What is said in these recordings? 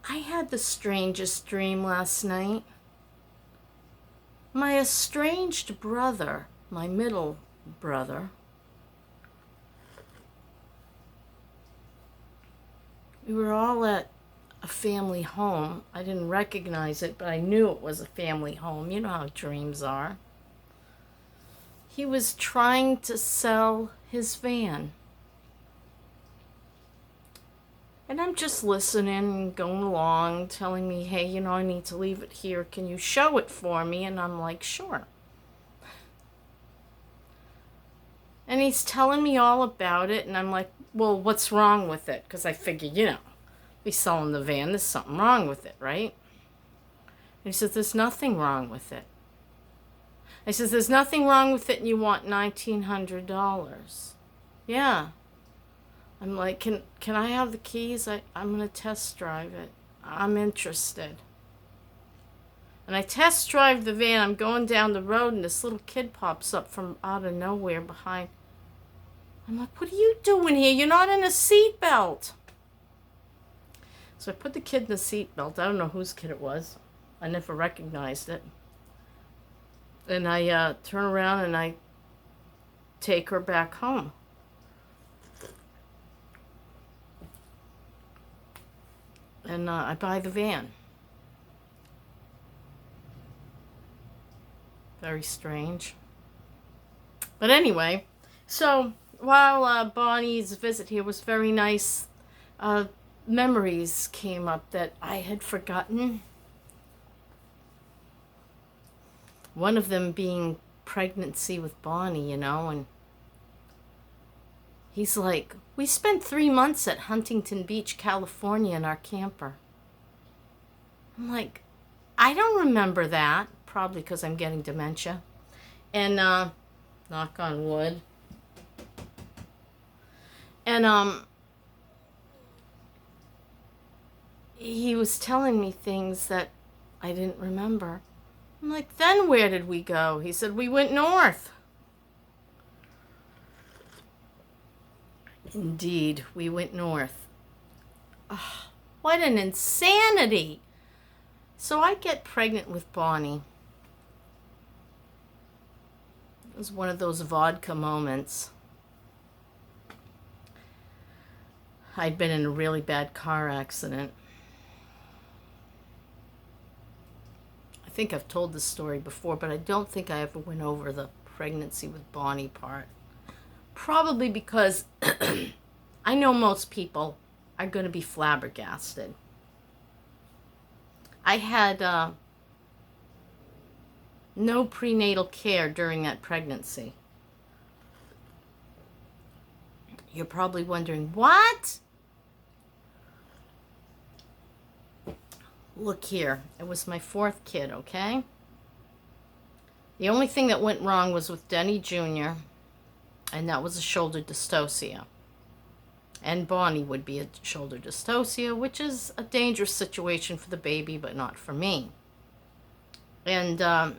I had the strangest dream last night. My estranged brother, my middle brother, we were all at a family home. I didn't recognize it, but I knew it was a family home. You know how dreams are. He was trying to sell his van. And I'm just listening and going along, telling me, hey, I need to leave it here. Can you show it for me? And I'm like, sure. And he's telling me all about it. And I'm like, well, what's wrong with it? Because I figured, he's selling the van. There's something wrong with it, right? And he says, there's nothing wrong with it. I says, there's nothing wrong with it and you want $1,900. Yeah. I'm like, can I have the keys? I'm going to test drive it. I'm interested. And I test drive the van. I'm going down the road and this little kid pops up from out of nowhere behind. I'm like, what are you doing here? You're not in a seatbelt. So I put the kid in the seatbelt. I don't know whose kid it was. I never recognized it. And I turn around and I take her back home. And I buy the van. Very strange. But anyway, so while Bonnie's visit here was very nice, memories came up that I had forgotten. One of them being pregnancy with Bonnie, and he's like, we spent 3 months at Huntington Beach, California in our camper. I'm like, I don't remember that. Probably because I'm getting dementia. And, knock on wood. And, he was telling me things that I didn't remember. I'm like, then where did we go? He said, we went north. Indeed, we went north. Oh, what an insanity. So I get pregnant with Bonnie. It was one of those vodka moments. I'd been in a really bad car accident. I think I've told this story before, but I don't think I ever went over the pregnancy with Bonnie part. Probably because I know most people are going to be flabbergasted. I had no prenatal care during that pregnancy. You're probably wondering, what? Look here, it was my 4th kid, okay? The only thing that went wrong was with Denny Jr., and that was a shoulder dystocia. And Bonnie would be a shoulder dystocia, which is a dangerous situation for the baby, but not for me. And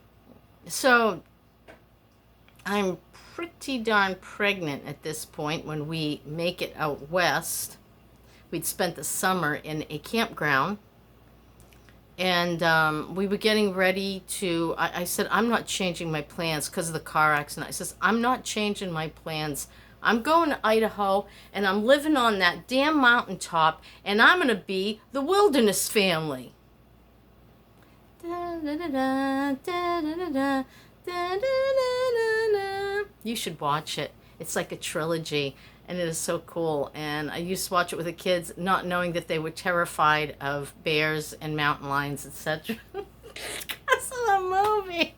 so I'm pretty darn pregnant at this point when we make it out west. We'd spent the summer in a campground. And we were getting ready to, I said, I'm not changing my plans because of the car accident. I says, I'm not changing my plans. I'm going to Idaho, and I'm living on that damn mountaintop, and I'm going to be the Wilderness Family. You should watch it. It's like a trilogy. And it is so cool. And I used to watch it with the kids, not knowing that they were terrified of bears and mountain lions, etc. Because of the movie.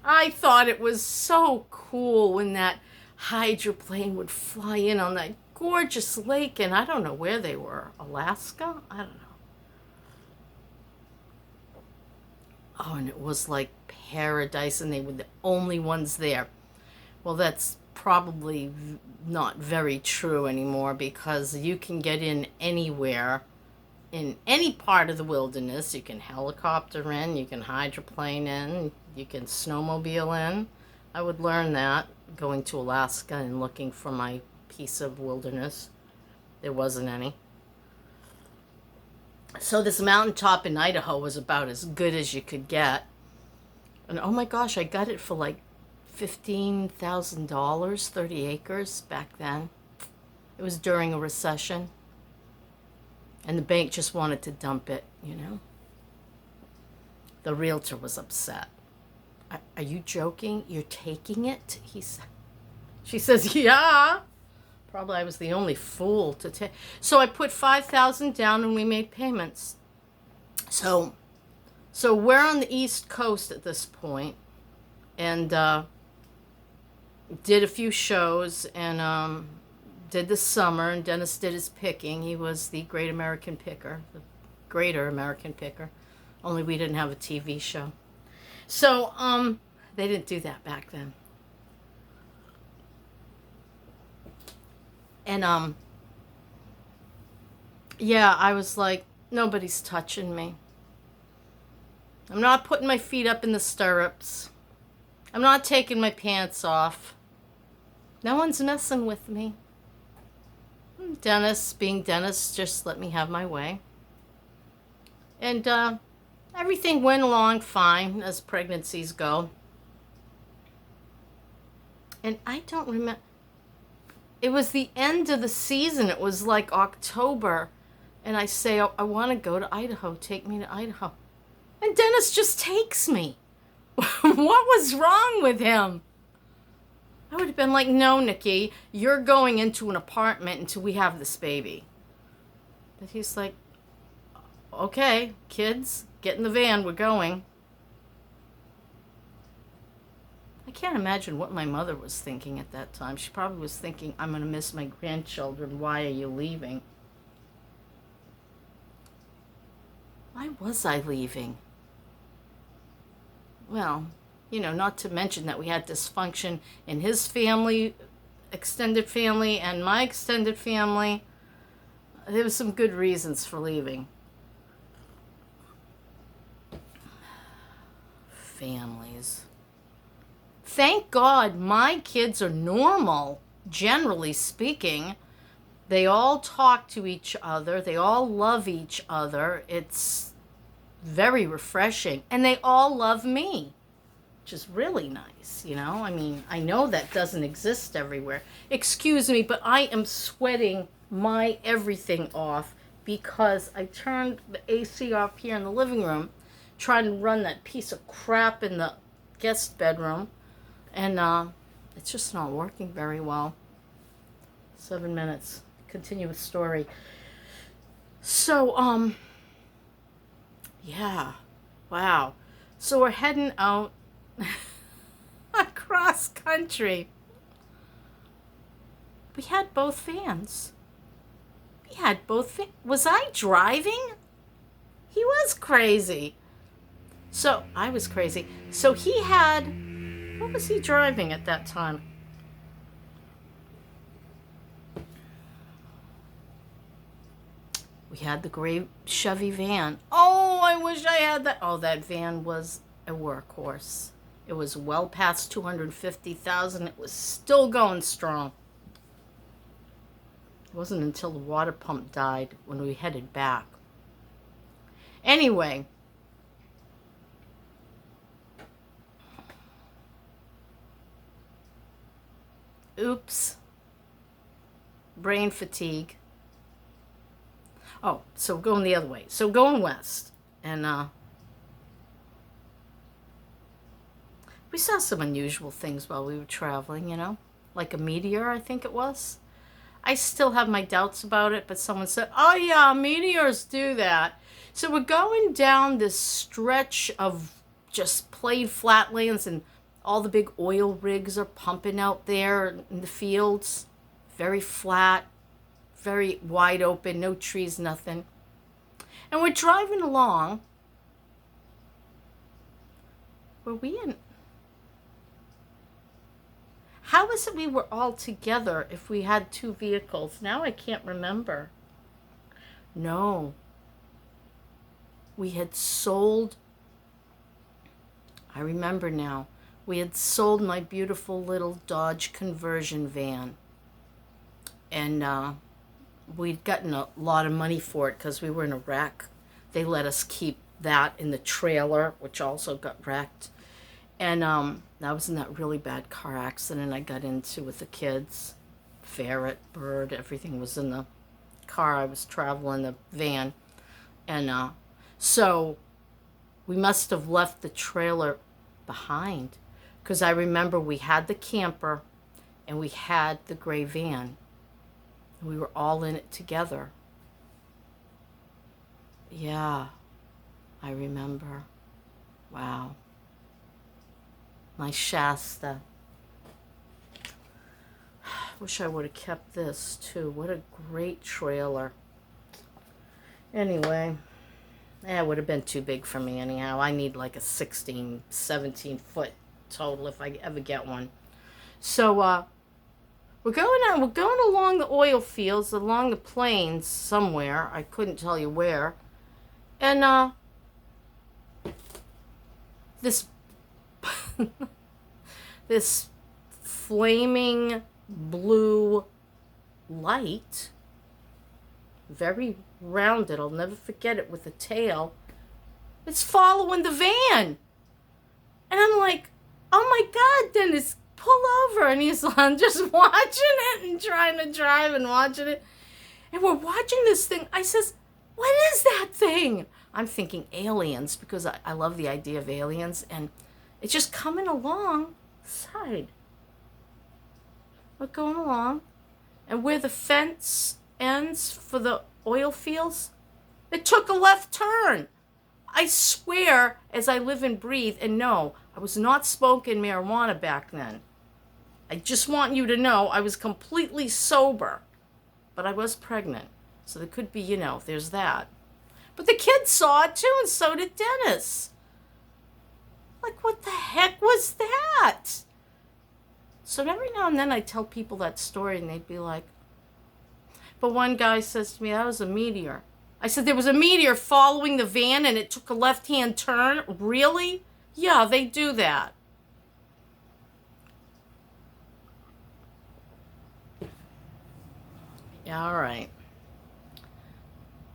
I thought it was so cool when that hydroplane would fly in on that gorgeous lake. And I don't know where they were. Alaska? I don't know. Oh, and it was like paradise. And they were the only ones there. Well, that's probably not very true anymore because you can get in anywhere in any part of the wilderness. You can helicopter in, you can hydroplane in, you can snowmobile in. I would learn that going to Alaska and looking for my piece of wilderness. There wasn't any. So this mountaintop in Idaho was about as good as you could get. And oh my gosh, I got it for like $15,000, 30 acres back then. It was during a recession. And the bank just wanted to dump it, you know. The realtor was upset. Are you joking? You're taking it? She says, yeah. Probably I was the only fool to take. So I put $5,000 down and we made payments. So we're on the East Coast at this point, and did a few shows, and did the summer, and Dennis did his picking. He was the Great American Picker, the Greater American Picker. Only we didn't have a TV show. So they didn't do that back then. And yeah, I was like, nobody's touching me. I'm not putting my feet up in the stirrups. I'm not taking my pants off. No one's messing with me. Dennis, being Dennis, just let me have my way. And everything went along fine as pregnancies go. And I don't remember. It was the end of the season. It was like October. And I say, oh, I want to go to Idaho. Take me to Idaho. And Dennis just takes me. What was wrong with him? I would have been like, no, Nikki, you're going into an apartment until we have this baby. But he's like, okay, kids, get in the van, we're going. I can't imagine what my mother was thinking at that time. She probably was thinking, I'm going to miss my grandchildren. Why are you leaving? Why was I leaving? Well, you know, not to mention that we had dysfunction in his family, extended family, and my extended family. There were some good reasons for leaving. Families. Thank God my kids are normal, generally speaking. They all talk to each other. They all love each other. It's very refreshing. And they all love me, which is really nice, you know? I mean, I know that doesn't exist everywhere. Excuse me, but I am sweating my everything off because I turned the AC off here in the living room, trying to run that piece of crap in the guest bedroom, and it's just not working very well. 7 minutes. Continue with story. So, yeah. Wow. So we're heading out across country. We had both vans. Was I driving? He was crazy. So, I was crazy. So he had, what was he driving at that time? We had the gray Chevy van. Oh, I wish I had that. Oh, that van was a workhorse. It was well past 250,000. It was still going strong. It wasn't until the water pump died when we headed back. Anyway. Oops. Brain fatigue. Oh, so going the other way. So going west. And we saw some unusual things while we were traveling, you know? Like a meteor, I think it was. I still have my doubts about it, but someone said, oh yeah, meteors do that. So we're going down this stretch of just played flatlands, and all the big oil rigs are pumping out there in the fields. Very flat. Very wide open, no trees, nothing. And we're driving along. Were we in? How is it we were all together if we had two vehicles? Now I can't remember. No. We had sold, I remember now, we had sold my beautiful little Dodge conversion van. And we'd gotten a lot of money for it because we were in a wreck. they let us keep that in the trailer, which also got wrecked. And that was in that really bad car accident I got into with the kids. Ferret, bird, everything was in the car I was traveling, the van. And so we must have left the trailer behind, because I remember we had the camper and we had the gray van. We were all in it together. Yeah, I remember. Wow. My Shasta. Wish I would have kept this too. What a great trailer. Anyway, it would have been too big for me anyhow. I need like a 16, 17 foot total if I ever get one. So we're going along the oil fields, along the plains somewhere. I couldn't tell you where. And this this flaming blue light, very rounded, I'll never forget it, with a tail, it's following the van. And I'm like, oh my God, Dennis, pull over. And he's like, I'm just watching it and trying to drive and watching it. And we're watching this thing. I says, what is that thing? I'm thinking aliens, because I love the idea of aliens. And it's just coming along side. We're going along. And where the fence ends for the oil fields, it took a left turn. I swear, as I live and breathe, and no, I was not smoking marijuana back then. I just want you to know I was completely sober. But I was pregnant. So there could be, there's that. But the kids saw it too, and so did Dennis. Like, what the heck was that? So every now and then I tell people that story, and they'd be like, but one guy says to me, that was a meteor. I said, there was a meteor following the van and it took a left-hand turn? Really? Yeah, they do that. Yeah, all right.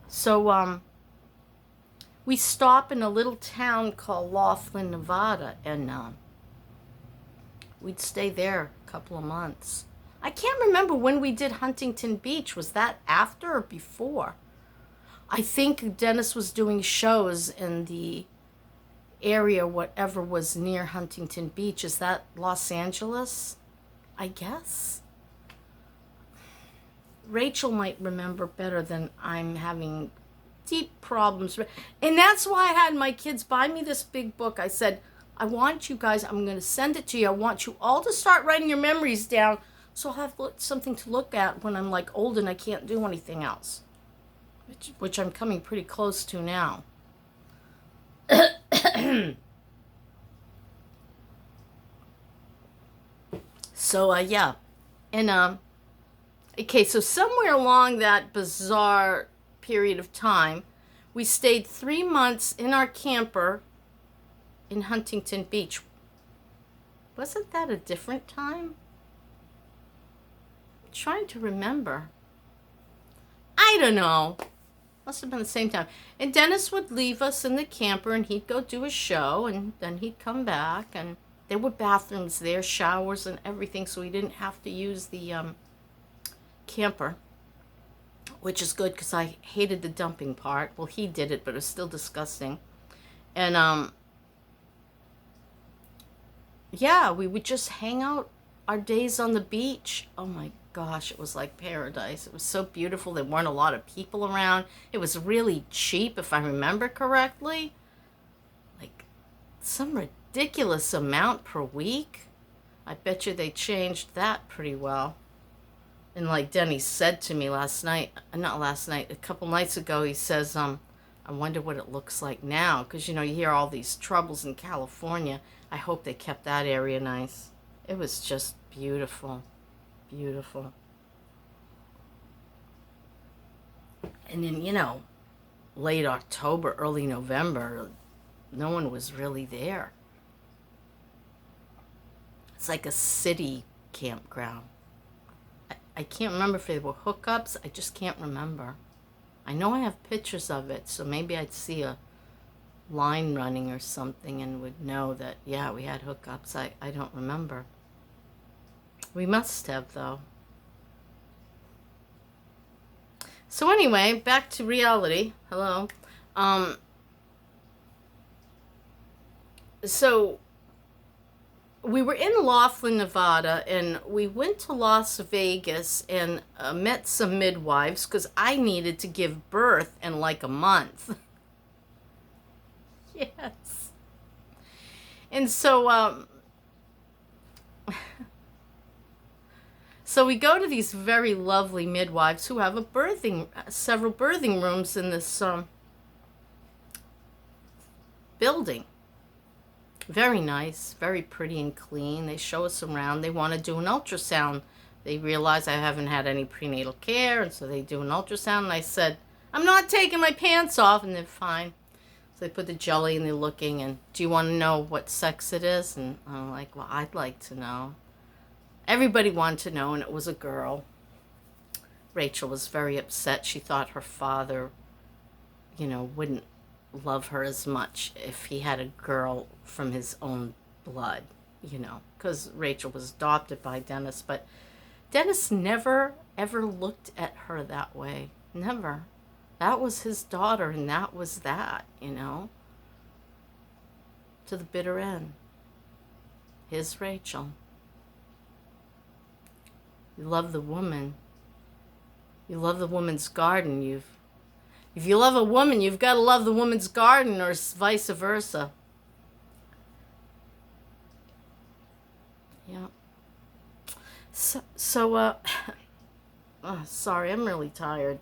So, we stop in a little town called Laughlin, Nevada, and we'd stay there a couple of months. I can't remember when we did Huntington Beach. Was that after or before? I think Dennis was doing shows in the area, whatever was near Huntington Beach. Is that Los Angeles? I guess. Rachel might remember better than I'm having deep problems. And that's why I had my kids buy me this big book. I said, I want you guys, I'm going to send it to you. I want you all to start writing your memories down, so I'll have something to look at when I'm like old and I can't do anything else. Which I'm coming pretty close to now. So, yeah. And, okay, so somewhere along that bizarre period of time, we stayed 3 months in our camper in Huntington Beach. Wasn't that a different time? I'm trying to remember. I don't know. Must have been the same time. And Dennis would leave us in the camper and he'd go do a show and then he'd come back, and there were bathrooms there, showers and everything, so we didn't have to use the camper, which is good because I hated the dumping part. Well, he did it, but it was still disgusting. And yeah, we would just hang out our days on the beach. Oh my gosh, it was like paradise. It was so beautiful. There weren't a lot of people around. It was really cheap, if I remember correctly. Like some ridiculous amount per week. I bet you they changed that pretty well. And like Denny said to me a couple nights ago, he says, I wonder what it looks like now. Because, you hear all these troubles in California. I hope they kept that area nice. It was just beautiful. Beautiful. And then, late October, early November, no one was really there. It's like a city campground. I can't remember if they were hookups. I just can't remember. I know I have pictures of it, so maybe I'd see a line running or something and would know that, yeah, we had hookups. I don't remember. We must have, though. So anyway, back to reality. Hello. So we were in Laughlin, Nevada, and we went to Las Vegas and met some midwives because I needed to give birth in like a month. Yes. And so, so we go to these very lovely midwives who have several birthing rooms in this building. Very nice, very pretty and clean. They show us around. They want to do an ultrasound. They realize I haven't had any prenatal care, and so they do an ultrasound. And I said, I'm not taking my pants off, and they're fine. So they put the jelly, and they're looking, and do you want to know what sex it is? And I'm like, well, I'd like to know. Everybody wanted to know, and it was a girl. Rachel was very upset. She thought her father, wouldn't love her as much if he had a girl from his own blood, because Rachel was adopted by Dennis, but Dennis never ever looked at her that way. Never. That was his daughter, and that was that, to the bitter end. His Rachel. You love the woman. You love the woman's garden. If you love a woman, you've got to love the woman's garden, or vice versa. Yeah. So, oh, sorry, I'm really tired.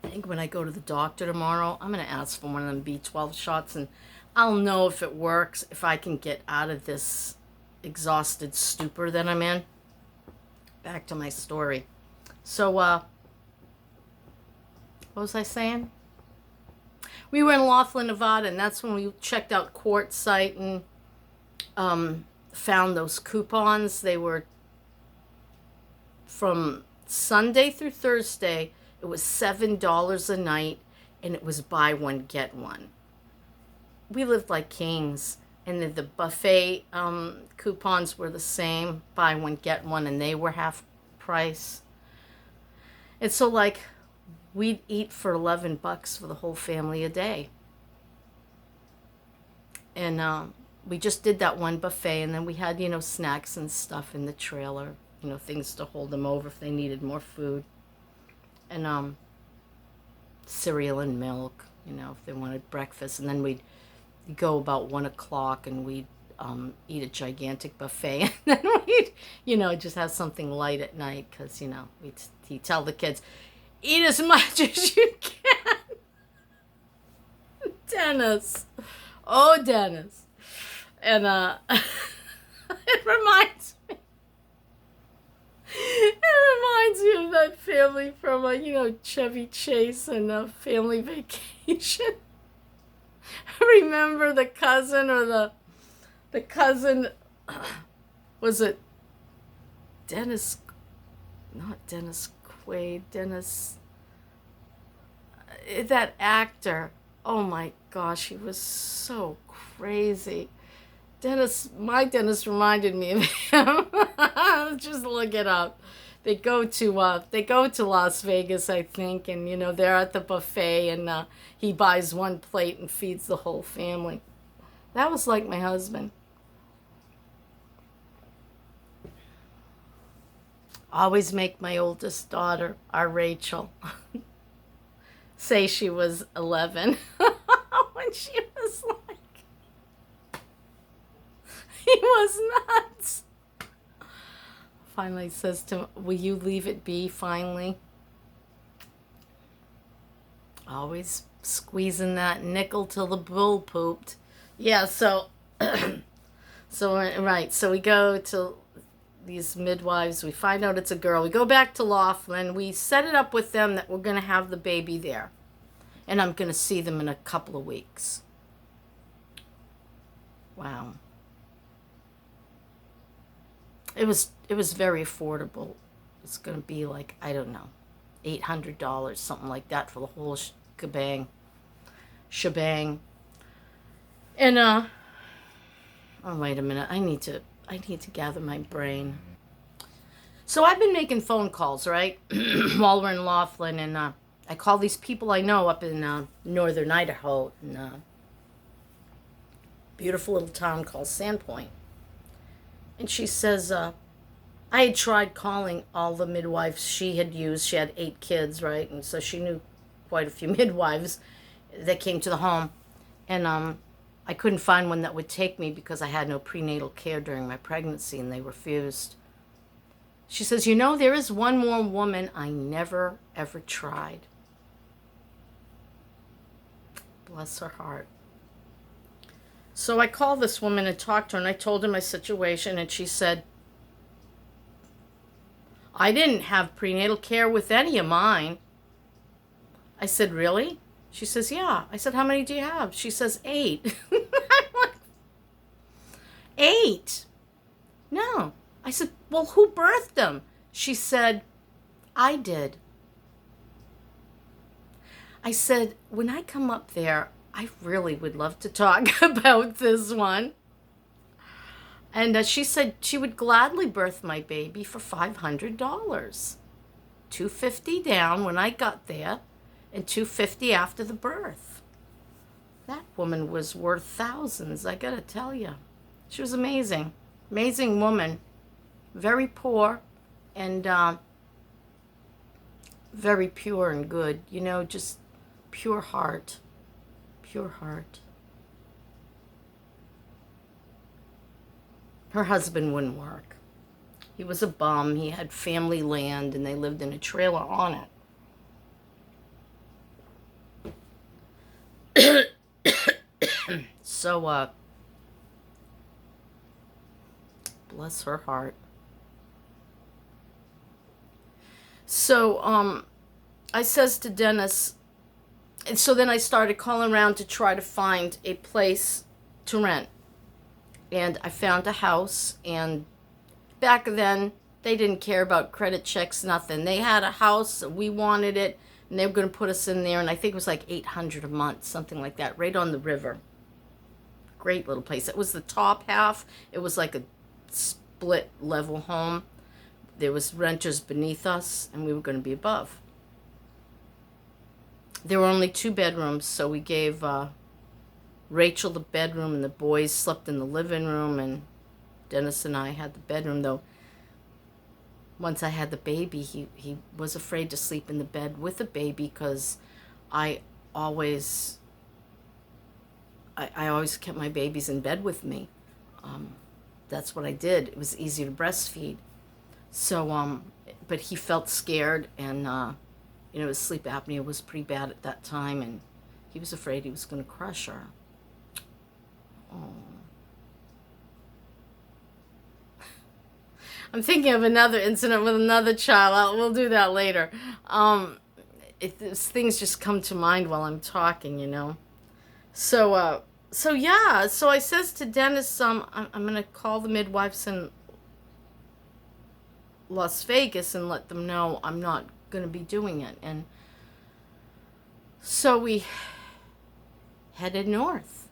I think when I go to the doctor tomorrow, I'm going to ask for one of them B12 shots, and I'll know if it works, if I can get out of this exhausted stupor that I'm in. Back to my story. So, what was I saying? We were in Laughlin, Nevada, and that's when we checked out Quartzsite and found those coupons. They were from Sunday through Thursday. It was $7 a night, and it was buy one, get one. We lived like kings, and the buffet coupons were the same, buy one, get one, and they were half price. And so, like, we'd eat for $11 for the whole family a day. And we just did that one buffet, and then we had, snacks and stuff in the trailer, things to hold them over if they needed more food. And cereal and milk, if they wanted breakfast. And then we'd go about 1 o'clock and we'd eat a gigantic buffet. And then we'd, just have something light at night because, he'd tell the kids, eat as much as you can. Dennis. Oh, Dennis. And it reminds me. It reminds me of that family from, Chevy Chase and Family Vacation. Remember the cousin or the cousin, was it Dennis, not Dennis Quaid, Dennis, that actor. Oh my gosh, he was so crazy. My Dennis reminded me of him. Just look it up. They go to Las Vegas, I think, and they're at the buffet, and he buys one plate and feeds the whole family. That was like my husband. Always make my oldest daughter, our Rachel, say she was 11 when she was like, he was nuts. Finally says to him, will you leave it be finally? Always squeezing that nickel till the bull pooped. Yeah, so we go to these midwives. We find out it's a girl. We go back to Laughlin. We set it up with them that we're going to have the baby there. And I'm going to see them in a couple of weeks. Wow. It was very affordable. It's going to be like, I don't know, $800, something like that, for the whole shebang. And oh, wait a minute, I need to gather my brain. So I've been making phone calls, right, while we're in Laughlin, and I call these people I know up in northern Idaho, in a beautiful little town called Sandpoint. And she says, I had tried calling all the midwives she had used. She had 8 kids, right? And so she knew quite a few midwives that came to the home. And I couldn't find one that would take me because I had no prenatal care during my pregnancy, and they refused. She says, you know, there is one more woman I never, ever tried. Bless her heart. So I called this woman and talked to her, and I told her my situation, and she said, I didn't have prenatal care with any of mine. I said, really? She says, yeah. I said, how many do you have? She says, 8. I'm like, 8? No. I said, well, who birthed them? She said, I did. I said, when I come up there, I really would love to talk about this one. And she said she would gladly birth my baby for $500. $250 down when I got there, and $250 after the birth. That woman was worth thousands, I gotta tell you. She was amazing. Amazing woman. Very poor, and very pure and good. You know, just pure heart. Pure heart. Her husband wouldn't work. He was a bum. He had family land, and they lived in a trailer on it. So, bless her heart. So, I says to Dennis, and so then I started calling around to try to find a place to rent. And I found a house, and back then, they didn't care about credit checks, nothing. They had a house, we wanted it, and they were going to put us in there, and I think it was like $800 a month, something like that, right on the river. Great little place. It was the top half. It was like a split level home. There was renters beneath us, and we were going to be above. There were only 2 bedrooms, so we gave Rachel the bedroom, and the boys slept in the living room, and Dennis and I had the bedroom, though once I had the baby, he was afraid to sleep in the bed with the baby, because I always kept my babies in bed with me. That's what I did. It was easy to breastfeed. So, but he felt scared, and, his sleep apnea was pretty bad at that time, and he was afraid he was going to crush her. Oh. I'm thinking of another incident with another child. We'll do that later. Things just come to mind while I'm talking, you know. So I says to Dennis, I'm going to call the midwives in Las Vegas and let them know I'm not going to be doing it. And so we headed north,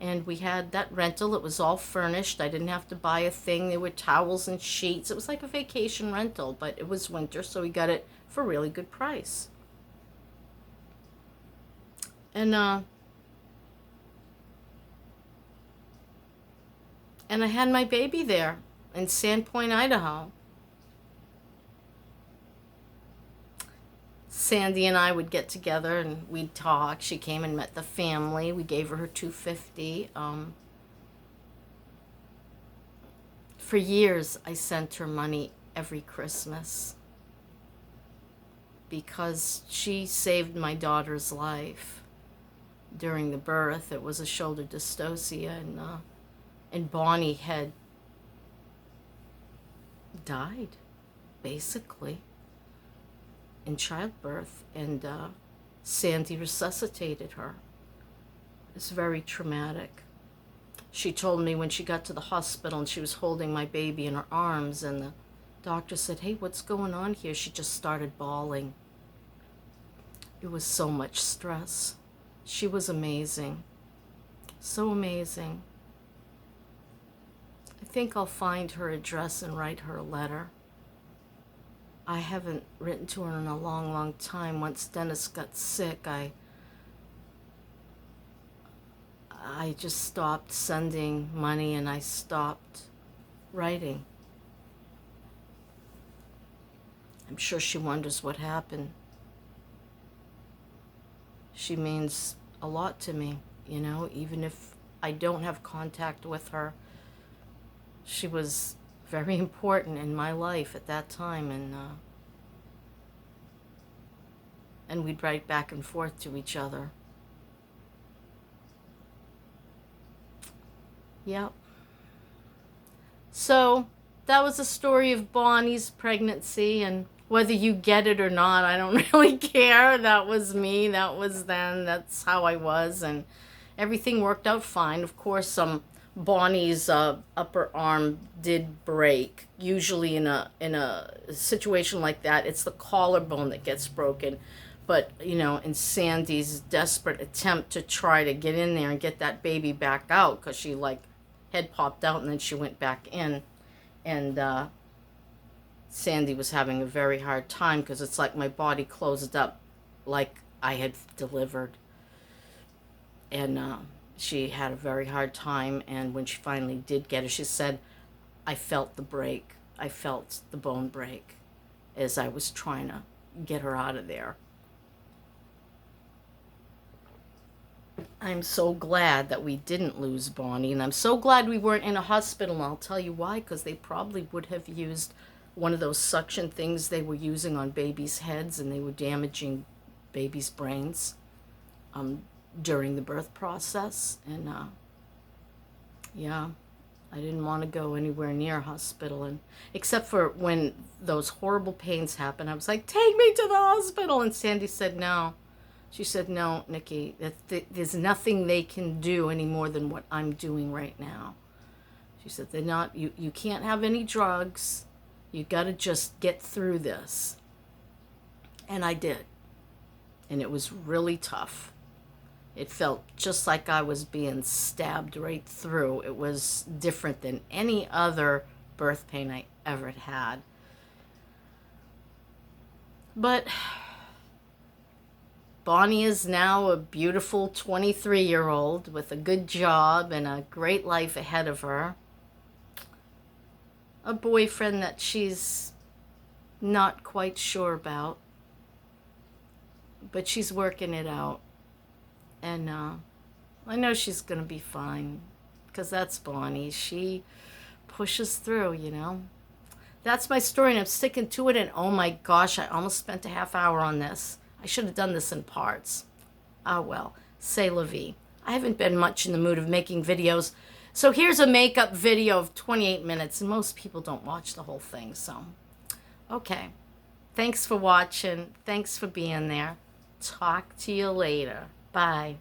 and we had that rental. It was all furnished. I didn't have to buy a thing. There were towels and sheets. It was like a vacation rental, but it was winter, so we got it for a really good price. And I had my baby there in Sandpoint, Idaho. Sandy and I would get together and we'd talk. She came and met the family. We gave her $250. For years, I sent her money every Christmas because she saved my daughter's life during the birth. It was a shoulder dystocia, and Bonnie had died, basically, in childbirth, and Sandy resuscitated her. It's very traumatic. She told me when she got to the hospital and she was holding my baby in her arms, and the doctor said, "Hey, what's going on here?" She just started bawling. It was so much stress. She was amazing. So amazing. I think I'll find her address and write her a letter. I haven't written to her in a long, long time. Once Dennis got sick, I just stopped sending money and I stopped writing. I'm sure she wonders what happened. She means a lot to me, you know, even if I don't have contact with her. She was very important in my life at that time, and we'd write back and forth to each other. Yep. So that was the story of Bonnie's pregnancy, and whether you get it or not, I don't really care. That was me. That was then. That's how I was, and everything worked out fine. Of course, Bonnie's upper arm did break. Usually in a situation like that, it's the collarbone that gets broken. But, you know, in Sandy's desperate attempt to try to get in there and get that baby back out, because she, like, head popped out and then she went back in. And Sandy was having a very hard time because it's like my body closed up like I had delivered. And she had a very hard time. And when she finally did get her, she said, I felt the break. I felt the bone break as I was trying to get her out of there. I'm so glad that we didn't lose Bonnie, and I'm so glad we weren't in a hospital, and I'll tell you why, because they probably would have used one of those suction things they were using on babies' heads, and they were damaging babies' brains during the birth process. And yeah, I didn't want to go anywhere near a hospital, and except for when those horrible pains happened, I was like, take me to the hospital, and Sandy said no. She said, no, Nikki, there's nothing they can do any more than what I'm doing right now. She said, you can't have any drugs. You got to just get through this. And I did. And it was really tough. It felt just like I was being stabbed right through. It was different than any other birth pain I ever had. But Bonnie is now a beautiful 23-year-old with a good job and a great life ahead of her. A boyfriend that she's not quite sure about, but she's working it out. And I know she's going to be fine, because that's Bonnie. She pushes through, you know. That's my story, and I'm sticking to it, and oh my gosh, I almost spent a half hour on this. I should have done this in parts. Ah, well, c'est la vie. I haven't been much in the mood of making videos. So here's a makeup video of 28 minutes, and most people don't watch the whole thing, so. Okay. Thanks for watching. Thanks for being there. Talk to you later. Bye.